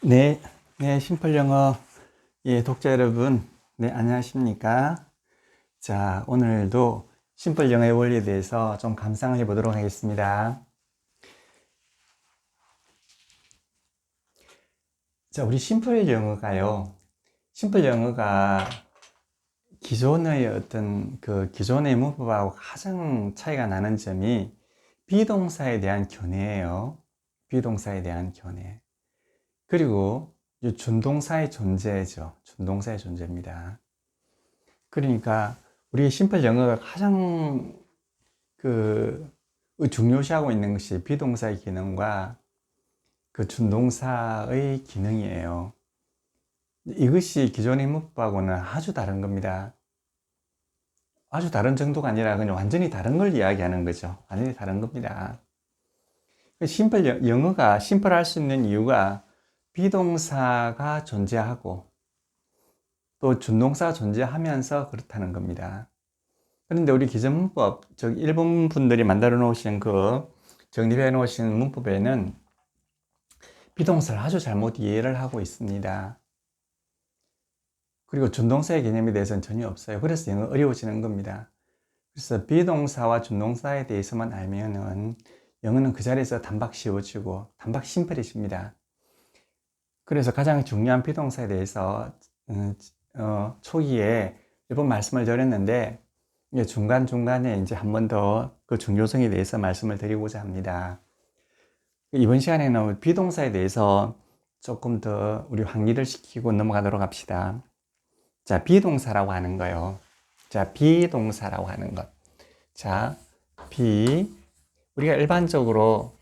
네, 심플 영어 독자 여러분, 안녕하십니까? 자, 오늘도 심플 영어의 원리에 대해서 좀 감상을 해보도록 하겠습니다. 자, 우리 심플 영어가 기존의 기존의 문법하고 가장 차이가 나는 점이 비동사에 대한 견해예요. 비동사에 대한 견해. 그리고 준동사의 존재죠. 준동사의 존재입니다. 그러니까 우리 심플 영어가 가장 중요시하고 있는 것이 비동사의 기능과 준동사의 기능이에요. 이것이 기존의 문법하고는 아주 다른 겁니다. 아주 다른 정도가 아니라 그냥 완전히 다른 걸 이야기하는 거죠. 완전히 다른 겁니다. 영어가 심플할 수 있는 이유가 비동사가 존재하고 또 준동사가 존재하면서 그렇다는 겁니다. 그런데 우리 기존 문법, 일본 분들이 만들어 놓으신 정립해 놓으신 문법에는 비동사를 아주 잘못 이해를 하고 있습니다. 그리고 준동사의 개념에 대해서는 전혀 없어요. 그래서 영어 어려워지는 겁니다. 그래서 비동사와 준동사에 대해서만 알면은 영어는 그 자리에서 단박 쉬워지고 단박 심플해집니다. 그래서 가장 중요한 비동사에 대해서 초기에 몇 번 말씀을 드렸는데 중간중간에 이제 한 번 더 그 중요성에 대해서 말씀을 드리고자 합니다. 이번 시간에는 비동사에 대해서 조금 더 우리 확립을 시키고 넘어가도록 합시다. 자, 비동사라고 하는 거요. 자, 비동사라고 하는 것. 자, 우리가 일반적으로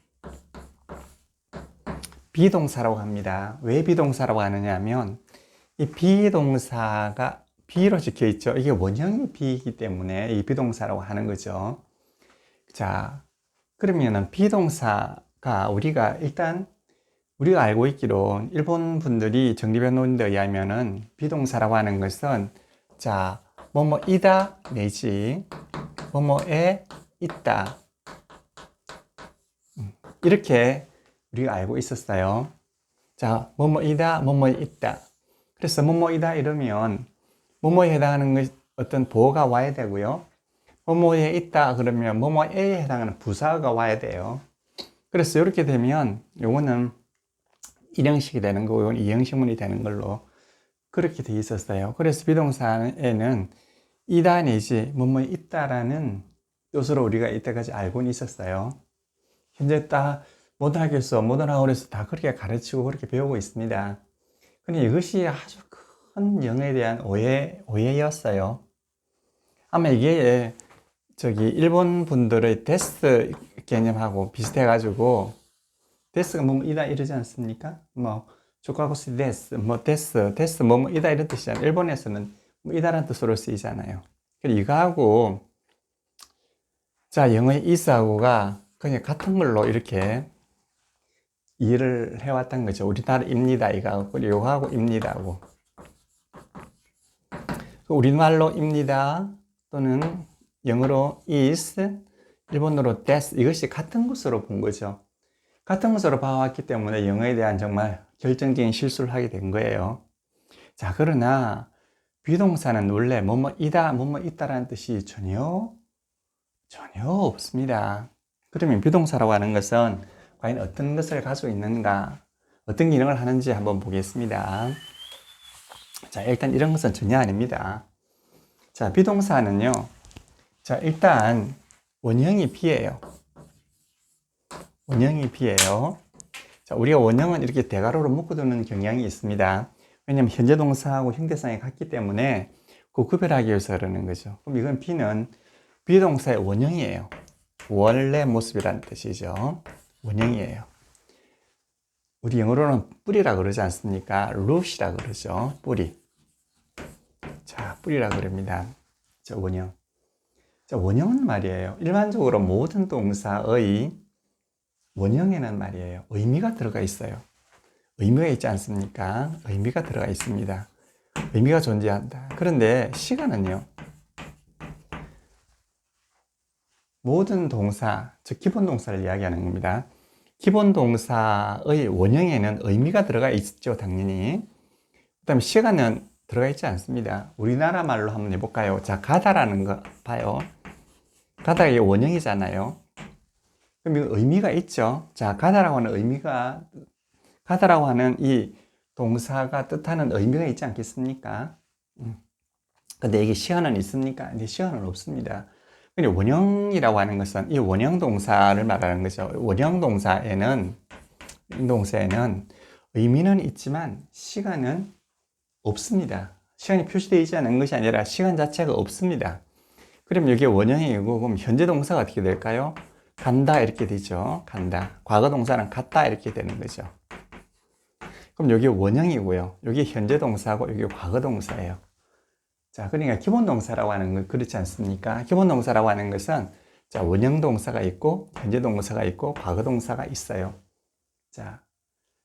비동사라고 합니다. 왜 비동사라고 하느냐 하면 이 비동사가 B로 적혀 있죠. 이게 원형이 B이기 때문에 이 비동사라고 하는 거죠. 자, 그러면은 비동사가 우리가 알고 있기로 일본 분들이 정립해 놓은 데 의하면은 비동사라고 하는 것은 자, 뭐뭐이다 내지 뭐뭐에 있다. 이렇게 우리가 알고 있었어요. 자, 뭐뭐이다, 뭐뭐에 있다. 그래서 뭐뭐이다 이러면 뭐뭐에 해당하는 어떤 보어가 와야 되고요. 뭐뭐에 있다 그러면 뭐뭐에 해당하는 부사가 와야 돼요. 그래서 이렇게 되면 요거는 1형식이 되는 거고 이건 2형식문이 되는 걸로 그렇게 돼 있었어요. 그래서 비동사에는 이다 내지 뭐뭐에 있다라는 뜻으로 우리가 이때까지 알고는 있었어요. 현재 모든 학교에서 모든 학원에서 다 그렇게 가르치고 그렇게 배우고 있습니다. 근데 이것이 아주 큰 영어에 대한 오해였어요. 아마 이게 일본 분들의 데스 개념하고 비슷해가지고 데스가 뭐뭐이다 이러지 않습니까? 조카고스 데스, 데스 뭐뭐이다 이런 뜻이잖아요. 일본에서는 이다라는 뜻으로 쓰이잖아요. 그리고 이거하고 자, 영어의 is하고가 그냥 같은 걸로 이렇게 이해를 해왔던 거죠. 우리나라입니다 이거하고 그리고 요거하고 입니다고. 우리말로입니다 또는 영어로 is, 일본어로 des 이것이 같은 것으로 본 거죠. 같은 것으로 봐왔기 때문에 영어에 대한 정말 결정적인 실수를 하게 된 거예요. 자, 그러나 비동사는 원래 뭐뭐이다, 뭐뭐있다라는 뜻이 전혀 없습니다. 그러면 비동사라고 하는 것은 과연 어떤 것을 가지고 있는가, 어떤 기능을 하는지 한번 보겠습니다. 자, 일단 이런 것은 전혀 아닙니다. 자, 비동사는요. 자, 일단 원형이 B예요. 원형이 B예요. 자, 우리가 원형은 이렇게 대괄호로 묶어두는 경향이 있습니다. 왜냐하면 현재 동사하고 형대상이 같기 때문에 그 구별하기 위해서 그러는 거죠. 그럼 이건 B는 비동사의 원형이에요. 원래 모습이라는 뜻이죠. 원형이에요. 우리 영어로는 뿌리라 그러지 않습니까? root이라 그러죠. 뿌리. 자, 뿌리라 그럽니다. 자, 원형. 자, 원형은 말이에요. 일반적으로 모든 동사의 원형에는 말이에요. 의미가 들어가 있어요. 의미가 있지 않습니까? 의미가 들어가 있습니다. 의미가 존재한다. 그런데 시간은요. 모든 동사, 즉 기본 동사를 이야기하는 겁니다. 기본 동사의 원형에는 의미가 들어가 있죠, 당연히. 그 다음에 시간은 들어가 있지 않습니다. 우리나라 말로 한번 해볼까요? 자, 가다라는 거 봐요. 가다가 이게 원형이잖아요. 그럼 이거 의미가 있죠. 자, 가다라고 하는 이 동사가 뜻하는 의미가 있지 않겠습니까? 근데 이게 시간은 있습니까? 근데 시간은 없습니다. 근데 원형이라고 하는 것은 이 원형 동사를 말하는 거죠. 원형 동사에는 의미는 있지만 시간은 없습니다. 시간이 표시되어 있지 않은 것이 아니라 시간 자체가 없습니다. 그럼 여기 원형이고, 그럼 현재 동사가 어떻게 될까요? 간다 이렇게 되죠. 간다. 과거 동사는 갔다 이렇게 되는 거죠. 그럼 여기 원형이고요. 여기 현재 동사고 여기 과거 동사예요. 자, 그러니까 기본 동사라고 하는 건 그렇지 않습니까? 기본 동사라고 하는 것은 자, 원형 동사가 있고 현재 동사가 있고 과거 동사가 있어요. 자,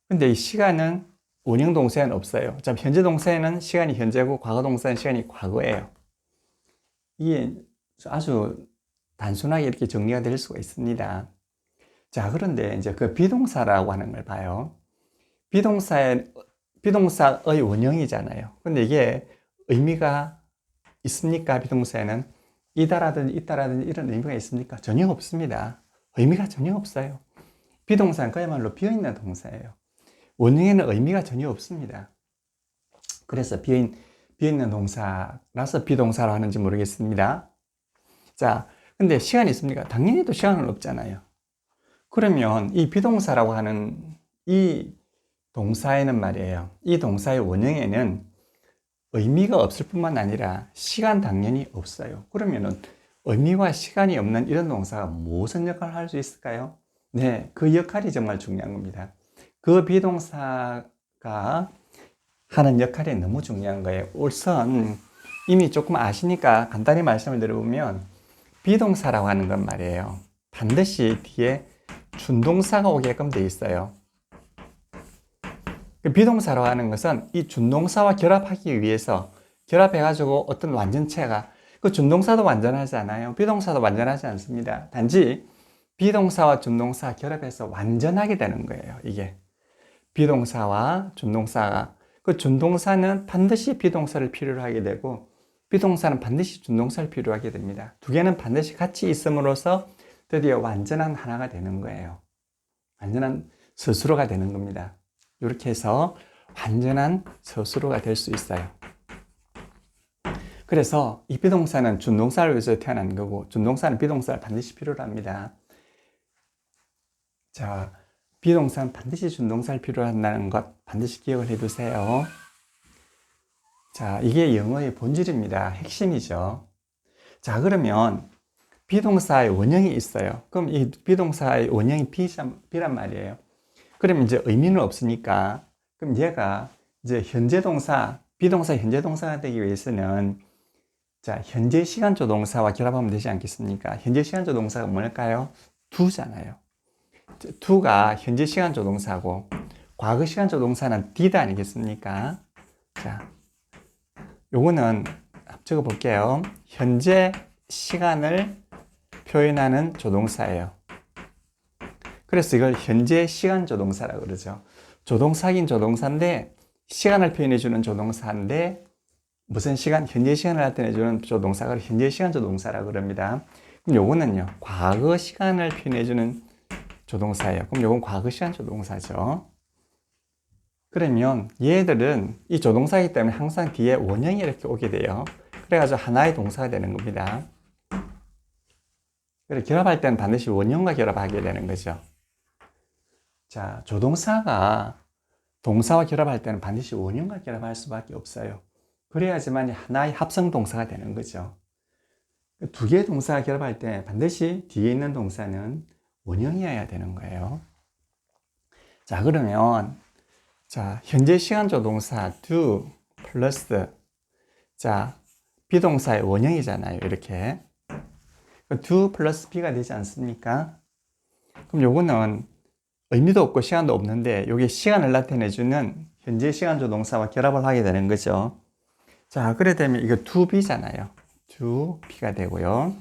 근데 이 시간은 원형 동사에는 없어요. 자, 현재 동사에는 시간이 현재고 과거 동사는 시간이 과거예요. 이게 아주 단순하게 이렇게 정리가 될 수가 있습니다. 자, 그런데 이제 그 비동사라고 하는 걸 봐요. 비동사의 원형이잖아요. 근데 이게 의미가 있습니까? 비동사에는 이다라든지 있다라든지 이런 의미가 있습니까? 전혀 없습니다. 의미가 전혀 없어요. 비동사는 그야말로 비어있는 동사예요. 원형에는 의미가 전혀 없습니다. 그래서 비어있는 동사라서 비동사로 하는지 모르겠습니다. 자, 근데 시간이 있습니까? 당연히 또 시간은 없잖아요. 그러면 이 비동사라고 하는 이 동사에는 말이에요. 이 동사의 원형에는 의미가 없을 뿐만 아니라 시간 당연히 없어요. 그러면은 의미와 시간이 없는 이런 동사가 무슨 역할을 할 수 있을까요? 네, 그 역할이 정말 중요한 겁니다. 그 비동사가 하는 역할이 너무 중요한 거예요. 우선 이미 조금 아시니까 간단히 말씀을 드려보면 비동사라고 하는 건 말이에요. 반드시 뒤에 준동사가 오게끔 돼 있어요. 비동사라고 하는 것은 이 준동사와 결합하기 위해서 결합해가지고 어떤 완전체가 그 준동사도 완전하지 않아요. 비동사도 완전하지 않습니다. 단지 비동사와 준동사 결합해서 완전하게 되는 거예요. 이게 비동사와 준동사가 그 준동사는 반드시 비동사를 필요로 하게 되고 비동사는 반드시 준동사를 필요로 하게 됩니다. 두 개는 반드시 같이 있음으로써 드디어 완전한 하나가 되는 거예요. 완전한 스스로가 되는 겁니다. 이렇게 해서 완전한 스스로가 될 수 있어요. 그래서 이 비동사는 준동사를 위해서 태어난 거고 준동사는 비동사를 반드시 필요로 합니다. 자, 비동사는 반드시 준동사를 필요로 한다는 것 반드시 기억을 해두세요. 자, 이게 영어의 본질입니다. 핵심이죠. 자, 그러면 비동사의 원형이 있어요. 그럼 이 비동사의 원형이 B란 말이에요. 그럼 이제 의미는 없으니까 그럼 얘가 이제 현재 동사, 비동사 현재 동사가 되기 위해서는 자, 현재 시간조 동사와 결합하면 되지 않겠습니까? 현재 시간조 동사가 뭘까요? do잖아요. do가 현재 시간조 동사고 과거 시간조 동사는 did 아니겠습니까? 자, 요거는 적어 볼게요. 현재 시간을 표현하는 조동사예요. 그래서 이걸 현재 시간 조동사라고 그러죠. 조동사긴 조동사인데 시간을 표현해주는 조동사인데 무슨 시간? 현재 시간을 나타내주는 조동사가 현재 시간 조동사라고 그럽니다. 그럼 요거는요. 과거 시간을 표현해주는 조동사예요. 그럼 요건 과거 시간 조동사죠. 그러면 얘들은 이 조동사이기 때문에 항상 뒤에 원형이 이렇게 오게 돼요. 그래가지고 하나의 동사가 되는 겁니다. 그래서 결합할 때는 반드시 원형과 결합하게 되는 거죠. 자, 조동사가 동사와 결합할 때는 반드시 원형과 결합할 수밖에 없어요. 그래야지만 하나의 합성 동사가 되는 거죠. 두 개의 동사가 결합할 때 반드시 뒤에 있는 동사는 원형이어야 되는 거예요. 자, 그러면 자, 현재 시간조 동사 do 플러스 자, 비동사의 원형이잖아요. 이렇게 do 플러스 b가 되지 않습니까? 그럼 요거는 의미도 없고 시간도 없는데 여기 시간을 나타내주는 현재 시간조 동사와 결합을 하게 되는 거죠. 자, 그래 되면 이거 to be잖아요. to be가 되고요.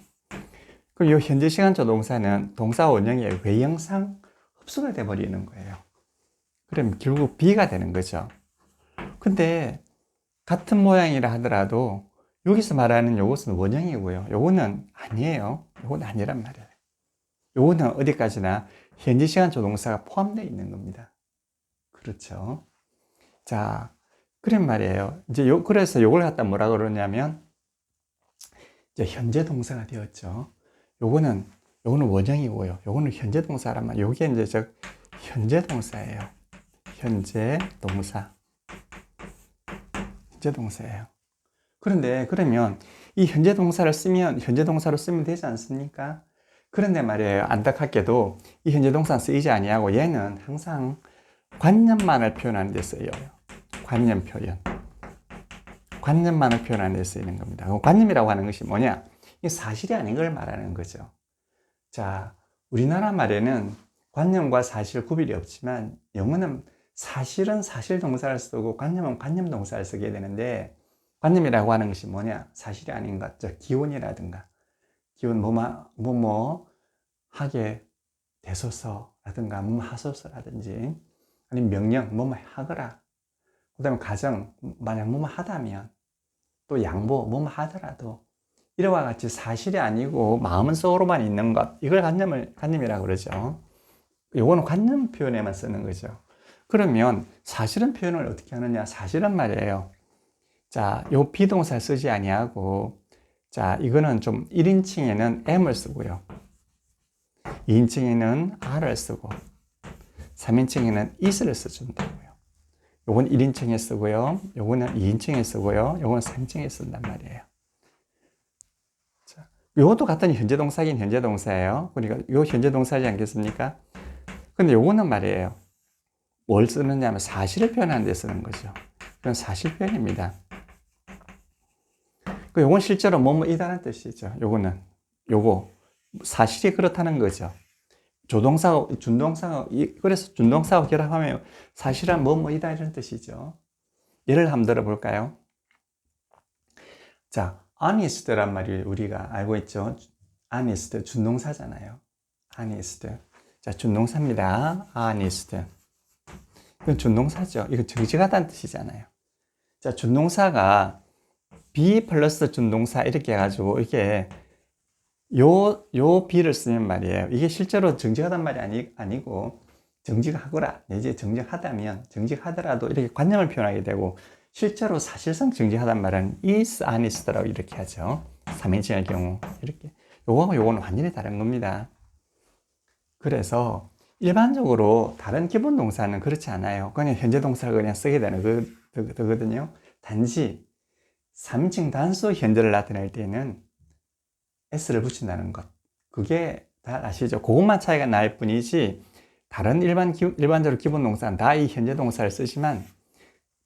그럼 이 현재 시간조 동사는 동사 원형의 외형상 흡수가 돼 버리는 거예요. 그럼 결국 B가 되는 거죠. 근데 같은 모양이라 하더라도 여기서 말하는 요것은 원형이고요. 요거는 아니에요. 요건 아니란 말이에요. 요거는 어디까지나 현재 시간 조동사가 포함되어 있는 겁니다. 그렇죠. 자, 그런 말이에요. 이제 그래서 요걸 갖다 뭐라 그러냐면, 이제 현재 동사가 되었죠. 요거는 원형이고요. 요거는 현재 동사란 말. 요게 이제 현재 동사예요. 현재 동사. 현재 동사예요. 그런데 그러면 이 현재 동사를 쓰면 현재 동사로 쓰면 되지 않습니까? 그런데 말이에요. 안타깝게도 이 현재 동사는 쓰이지 아니하고 얘는 항상 관념만을 표현하는 데 쓰여요. 관념 표현. 관념만을 표현하는 데 쓰이는 겁니다. 관념이라고 하는 것이 뭐냐? 이게 사실이 아닌 걸 말하는 거죠. 자, 우리나라 말에는 관념과 사실 구별이 없지만 영어는 사실은 사실 동사를 쓰고 관념은 관념 동사를 쓰게 되는데, 관념이라고 하는 것이 뭐냐? 사실이 아닌 것, 기원이라든가 기원 뭐뭐 하게 되소서라든가 뭐뭐 하소서라든지, 아니면 명령 뭐뭐 하거라, 그 다음에 가정 만약 뭐뭐 하다면, 또 양보 뭐뭐 하더라도, 이와 같이 사실이 아니고 마음 속으로만 있는 것, 이걸 관념이라고 그러죠. 요거는 관념 표현에만 쓰는 거죠. 그러면 사실은 표현을 어떻게 하느냐? 사실은 말이에요. 자, 요 비동사 쓰지 아니하고, 자, 이거는 좀 1인칭에는 M을 쓰고요. 2인칭에는 R을 쓰고, 3인칭에는 is를 써준다고요. 요건 1인칭에 쓰고요. 요거는 2인칭에 쓰고요. 요건 3인칭에 쓴단 말이에요. 자, 요것도 같은 현재 동사긴 현재 동사예요. 그러니까 요 현재 동사지 않겠습니까? 근데 요거는 말이에요. 뭘 쓰느냐 하면 사실을 표현하는 데 쓰는 거죠. 그건 사실 표현입니다. 요건 실제로 뭐뭐이다는 뜻이죠. 요거 사실이 그렇다는 거죠. 조동사가 준동사가, 그래서 준동사와 결합하면 사실은 뭐뭐이다 이런 뜻이죠. 예를 한번 들어볼까요? 자, honest란 말이 우리가 알고 있죠. honest 준동사잖아요. honest. 자, 준동사입니다. honest. 이건 준동사죠. 이거 정직하다는 뜻이잖아요. 자, 준동사가 be 플러스 준동사 이렇게 해가지고 이게 요 be를 쓰면 말이에요. 이게 실제로 정직하단 말이 아니고 정직하거라, 내지 정직하다면, 정직하더라도 이렇게 관념을 표현하게 되고, 실제로 사실상 정직하단 말은 is honest라고 이렇게 하죠. 3인칭의 경우 이렇게. 요거하고 요거는 완전히 다른 겁니다. 그래서 일반적으로 다른 기본 동사는 그렇지 않아요. 그냥 현재 동사를 그냥 쓰게 되는 거거든요. 단지 3인칭 단수 현재를 나타낼 때는 s를 붙인다는 것. 그게 다 아시죠? 그것만 차이가 날 뿐이지, 다른 일반적으로 기본 동사는 다 이 현재 동사를 쓰지만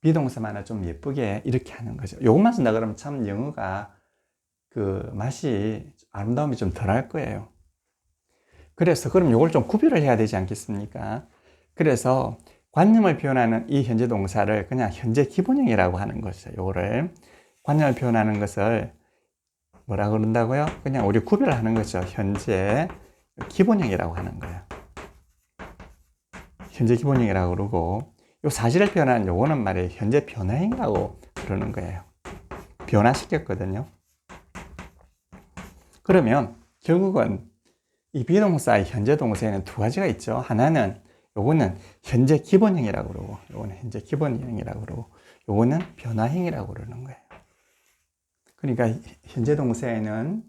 비동사만은 좀 예쁘게 이렇게 하는 거죠. 요것만 쓴다 그러면 참 영어가 그 맛이, 아름다움이 좀 덜할 거예요. 그래서 그럼 요걸 좀 구별을 해야 되지 않겠습니까? 그래서 관념을 표현하는 이 현재 동사를 그냥 현재 기본형이라고 하는 것이죠. 요거를 관념을 표현하는 것을 뭐라 그런다고요? 그냥 우리 구별을 하는 거죠. 현재 기본형이라고 하는 거예요. 현재 기본형이라고 그러고, 요 사실을 표현하는 요거는 말이에요. 현재 변화형이라고 그러는 거예요. 변화시켰거든요. 그러면 결국은 이 비동사의 현재 동사에는 두 가지가 있죠. 하나는 요거는 현재 기본형이라고 그러고, 요거는 현재 기본형이라고 그러고, 요거는 변화형이라고 그러는 거예요. 그러니까 현재 동사에는,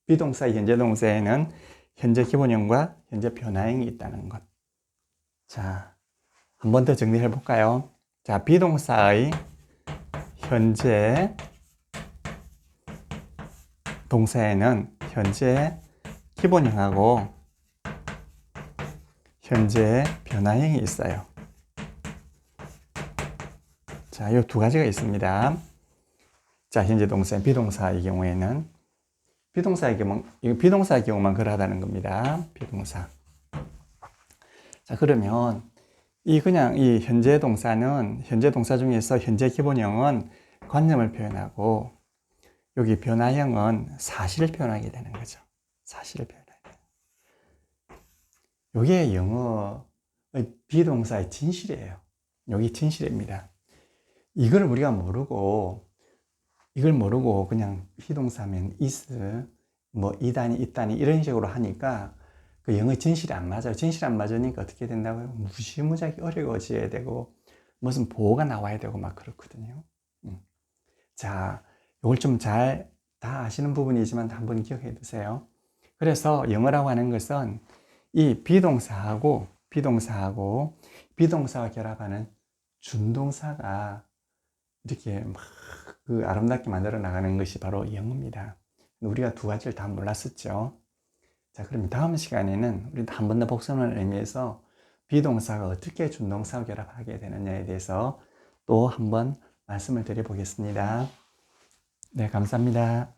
비동사의 현재 동사에는 현재 기본형과 현재 변화형이 있다는 것. 자, 한 번 더 정리해 볼까요? 자, 비동사의 현재 동사에는 현재 기본형하고 현재 변화형이 있어요. 자, 이 두 가지가 있습니다. 자, 현재 동사, 비동사의 경우에는, 비동사의 경우만 그러하다는 겁니다. 비동사. 자, 그러면 그냥 이 현재 동사는, 현재 동사 중에서 현재 기본형은 관념을 표현하고, 여기 변화형은 사실을 표현하게 되는 거죠. 사실을 표현하게 되는. 이게 영어의 비동사의 진실이에요. 여기 진실입니다. 이걸 우리가 모르고 그냥 비동사면 is, 뭐 이다니 있다니 이런 식으로 하니까 그 영어 진실이 안 맞아요. 진실이 안 맞으니까 어떻게 된다고요? 무시무지하게 어려워져야 되고 무슨 보호가 나와야 되고 막 그렇거든요. 자, 이걸 좀 잘 다 아시는 부분이지만 한번 기억해 두세요. 그래서 영어라고 하는 것은 이 비동사와 결합하는 준동사가 이렇게 막 그 아름답게 만들어 나가는 것이 바로 영어입니다. 우리가 두 가지를 다 몰랐었죠. 자, 그럼 다음 시간에는 우리 한 번 더 복습을 의미해서 비동사가 어떻게 준동사와 결합하게 되느냐에 대해서 또 한번 말씀을 드려보겠습니다. 네, 감사합니다.